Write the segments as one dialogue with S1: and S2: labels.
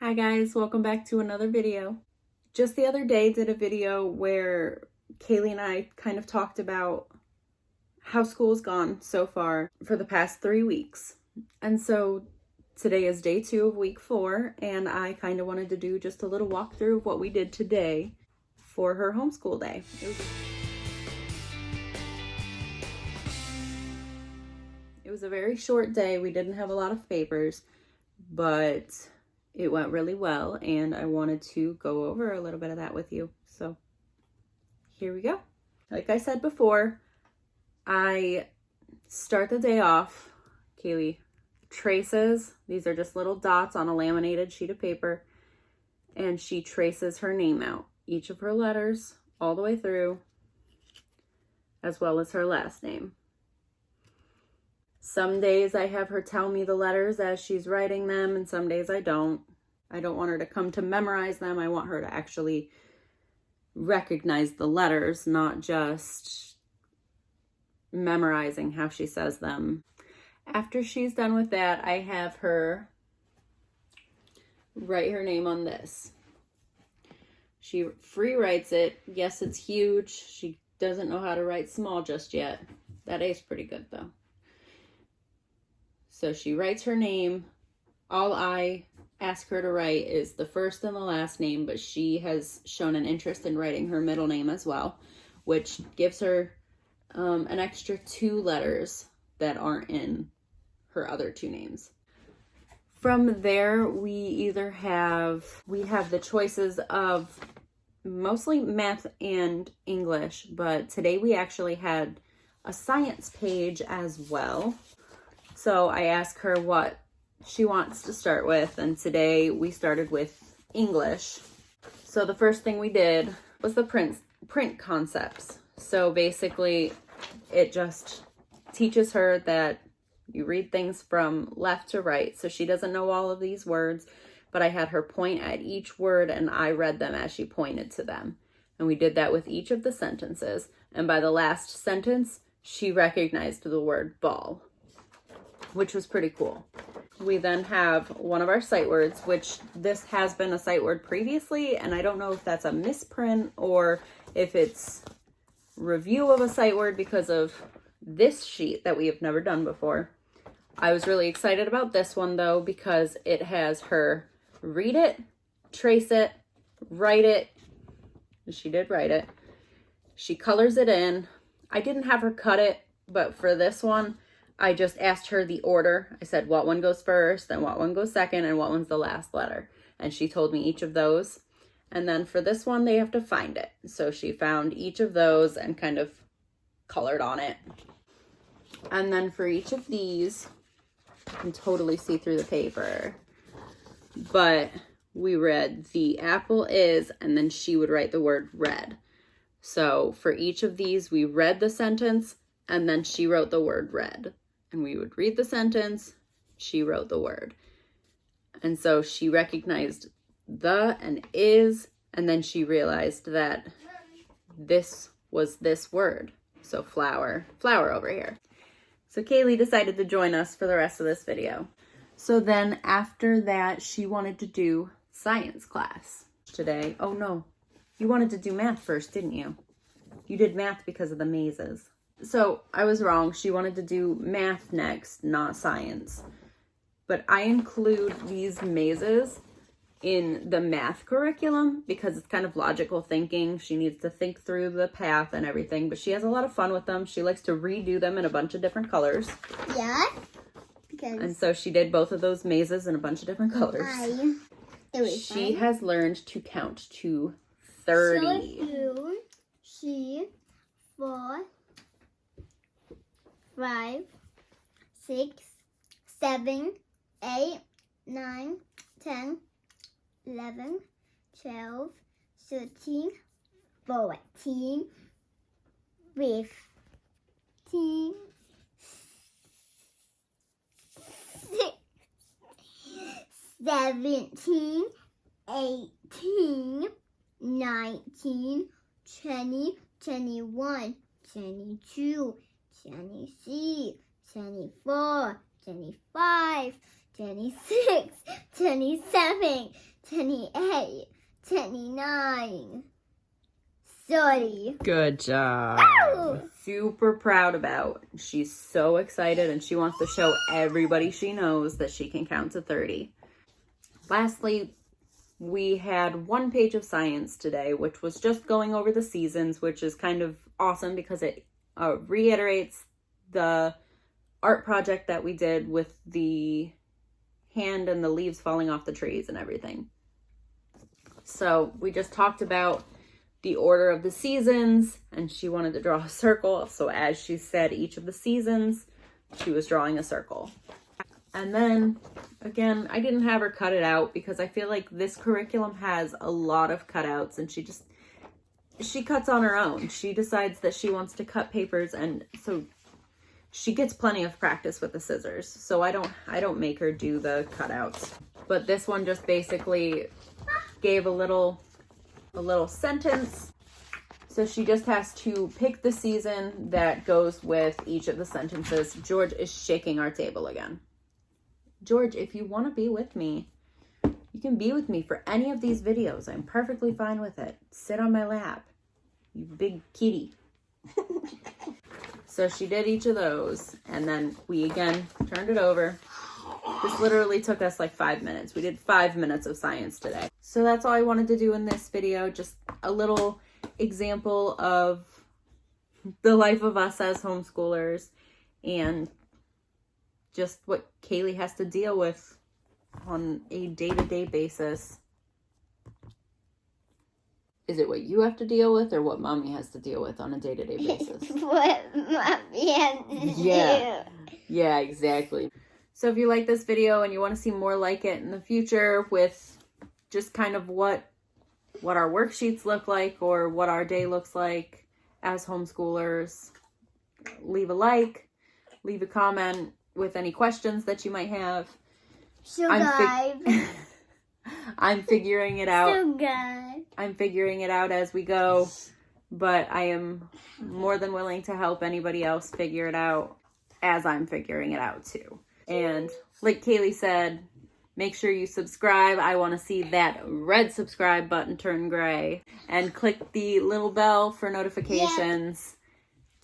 S1: Hi guys, welcome back to another video. Just the other day did a video where Kaylee and I kind of talked about how school's gone so far for the past 3 weeks. And so today is day 2 of week 4, and I kind of wanted to do just a little walkthrough of what we did today for her homeschool day. It was a very short day. We didn't have a lot of papers, but it went really well, and I wanted to go over a little bit of that with you. So here we go. Like I said before, I start the day off. Kaylee traces. These are just little dots on a laminated sheet of paper, and she traces her name out, each of her letters all the way through, as well as her last name. Some days I have her tell me the letters as she's writing them, and some days I don't. I don't want her to come to memorize them. I want her to actually recognize the letters, not just memorizing how she says them. After she's done with that, I have her write her name on this. She free writes it. Yes, it's huge. She doesn't know how to write small just yet. That A's pretty good though. So she writes her name. All I ask her to write is the first and the last name, but she has shown an interest in writing her middle name as well, which gives her an extra 2 letters that aren't in her other 2 names. From there, we have the choices of mostly math and English, but today we actually had a science page as well. So I asked her what she wants to start with, and today we started with English. So the first thing we did was the print concepts. So basically it just teaches her that you read things from left to right. So she doesn't know all of these words, but I had her point at each word and I read them as she pointed to them. And we did that with each of the sentences. And by the last sentence, she recognized the word ball, which was pretty cool. We then have one of our sight words, which this has been a sight word previously, and I don't know if that's a misprint or if it's review of a sight word because of this sheet that we have never done before. I was really excited about this one though, because it has her read it, trace it, write it. She did write it. She colors it in. I didn't have her cut it, but for this one, I just asked her the order. I said what one goes first and what one goes second and what one's the last letter. And she told me each of those. And then for this one, they have to find it. So she found each of those and kind of colored on it. And then for each of these, you can totally see through the paper. But we read the apple is, and then she would write the word red. So for each of these, we read the sentence and then she wrote the word red. And we would read the sentence, she wrote the word. And so she recognized the and is, and then she realized that this was this word. So flower over here. So Kaylee decided to join us for the rest of this video. So then after that, she wanted to do science class today. Oh no, you wanted to do math first, didn't you? You did math because of the mazes. So I was wrong. She wanted to do math next, not science. But I include these mazes in the math curriculum because it's kind of logical thinking. She needs to think through the path and everything, but she has a lot of fun with them. She likes to redo them in a bunch of different colors.
S2: Yeah.
S1: And so she did both of those mazes in a bunch of different colors. She has learned to count to 30.
S2: So 2, 3, 4, 5, 6, 7, 8, 9, 10, 11, 12, 13, 14, 15, 17, 18, 19, 20, 21, 22, 23, 24, 25, 26, 27, 28, 29, 30.
S1: Good job.
S2: Ow!
S1: Super proud about. She's so excited and she wants to show everybody she knows that she can count to 30. Lastly, we had 1 page of science today, which was just going over the seasons, which is kind of awesome because it reiterates the art project that we did with the hand and the leaves falling off the trees and everything. So we just talked about the order of the seasons, and she wanted to draw a circle. So as she said each of the seasons, she was drawing a circle. And then, again, I didn't have her cut it out because I feel like this curriculum has a lot of cutouts, and she cuts on her own. She decides that she wants to cut papers, and so she gets plenty of practice with the scissors. So I don't make her do the cutouts. But this one just basically gave a little sentence. So she just has to pick the season that goes with each of the sentences. George is shaking our table again. George, if you want to be with me, you can be with me for any of these videos. I'm perfectly fine with it. Sit on my lap, you big kitty. So she did each of those, and then we again turned it over. This literally took us like 5 minutes. We did 5 minutes of science today. So that's all I wanted to do in this video. Just a little example of the life of us as homeschoolers and just what Kaylee has to deal with on a day-to-day basis. Is it what you have to deal with or what Mommy has to deal with on a day-to-day basis?
S2: What Mommy has to
S1: Yeah.
S2: do.
S1: Yeah, exactly. So if you like this video and you want to see more like it in the future with just kind of what our worksheets look like or what our day looks like as homeschoolers, leave a like, leave a comment with any questions that you might have. I'm figuring it out. I'm figuring it out as we go, but I am more than willing to help anybody else figure it out as I'm figuring it out too. And like Kaylee said, make sure you subscribe. I want to see that red subscribe button turn gray, and click the little bell for notifications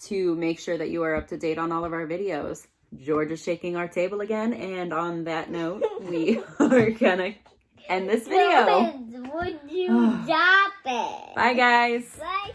S1: to make sure that you are up to date on all of our videos. George is shaking our table again, and on that note, we are gonna end this video.
S2: Would you stop it?
S1: Bye, guys.
S2: Bye.